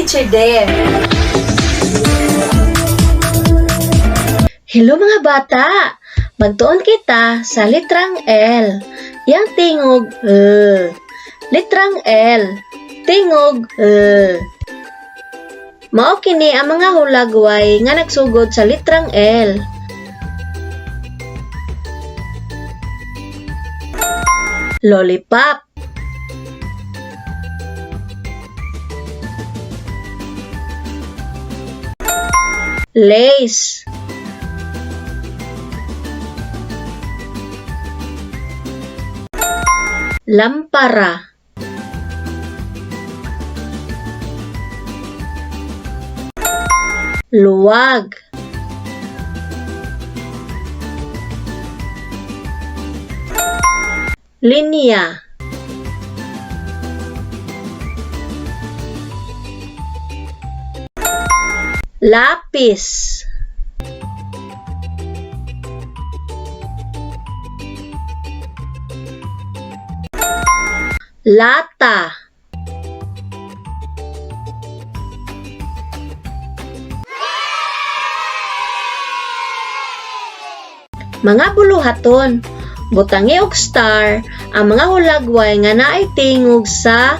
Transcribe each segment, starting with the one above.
Teacher Deb. Hello mga bata! Magtuon kita sa litrang L. Yang tingog litrang L. Tingog Mao kini ang mga hulagway nga nagsugod sa litrang L. Lollipop, lace, lampara, luwag, linya, lapis, lata, mga buluhaton, butangi og star ang mga hulagway nga naay tingog sa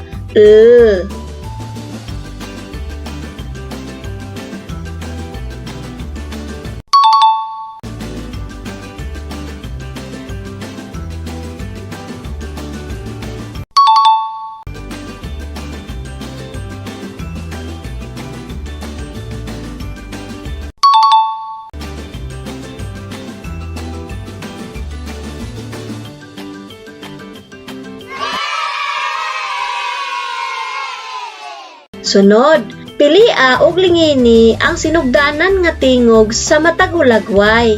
Sunod, pilia og lingini ang sinugdanan nga tingog sa matag hulagway.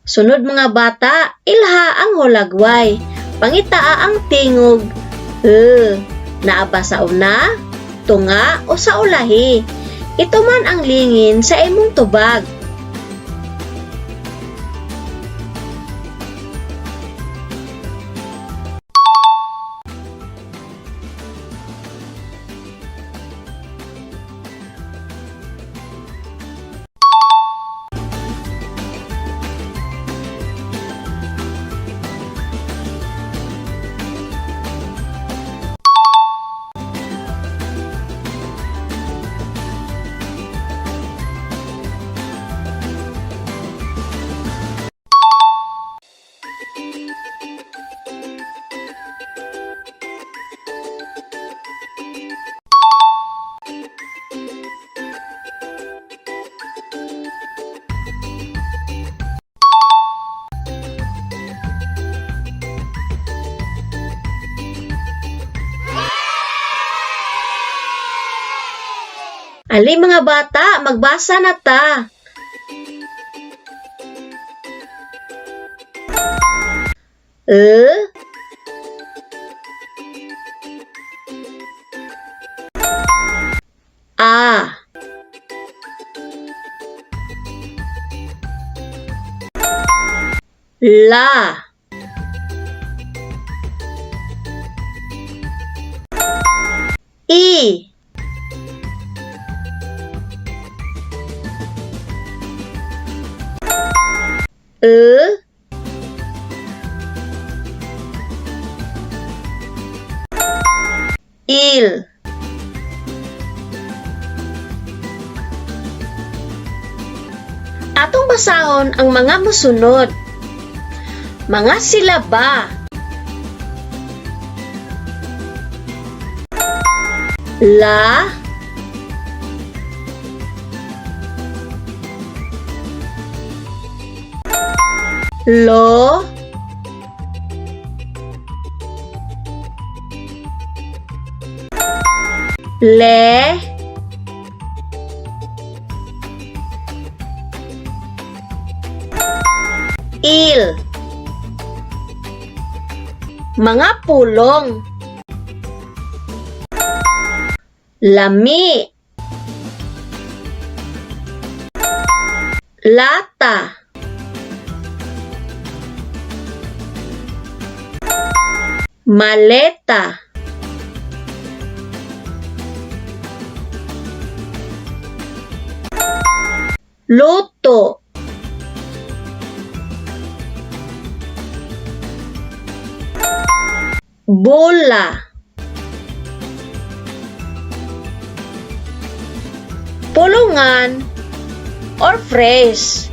Sunod mga bata, ilha ang hulagway. Pangitaa ang tingog naa ba sa una, tunga o sa ulahi. Ito man ang lingin sa imong tubag. Ali mga bata, magbasa na ta. A, la, I, il, atong basahon ang mga mosunod. Mga silaba, La, lo, le, il. Mga pulong. Lami, lata, maleta, luto, bola, pulungan or phrase.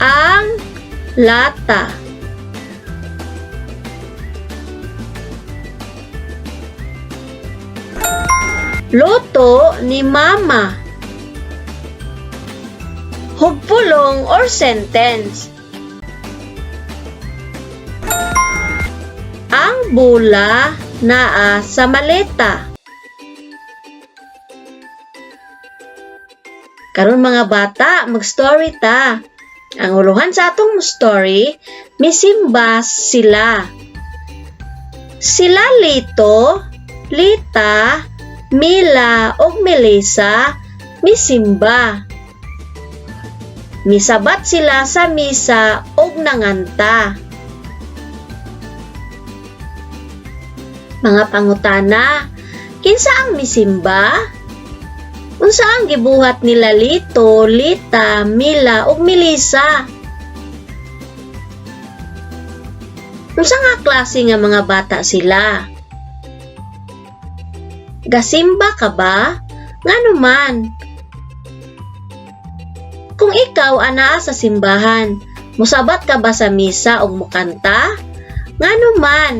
Ang lata. Luto ni mama. Hugpulong or sentence. Ang bula naa sa maleta. Karon mga bata, mag-story ta. Ang uluhan sa atong story, misimba sila. Sila Lito, Lita, Mila ug Melissa misimba. Misabat sila sa misa ug nanganta. Mga pangutana, kinsa ang misimba? Unsa ang gibuhat nila Lito, Lita, Mila ug Melissa? Unsa nga klase nga mga bata sila? Gasimba ka ba? Ngano man? Kung ikaw anaa sa simbahan, musabat ka ba sa misa ug mukanta? Ngano man?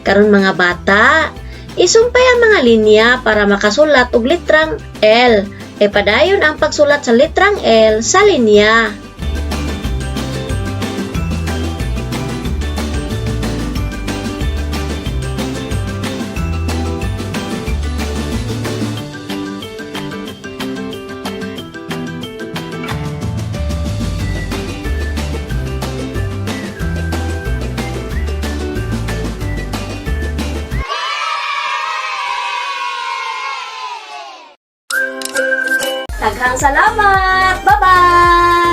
Karon mga bata, isumpay ang mga linya para makasulat og litrang L. E padayon ang pagsulat sa litrang L sa linya. Daghang salamat! Bye-bye!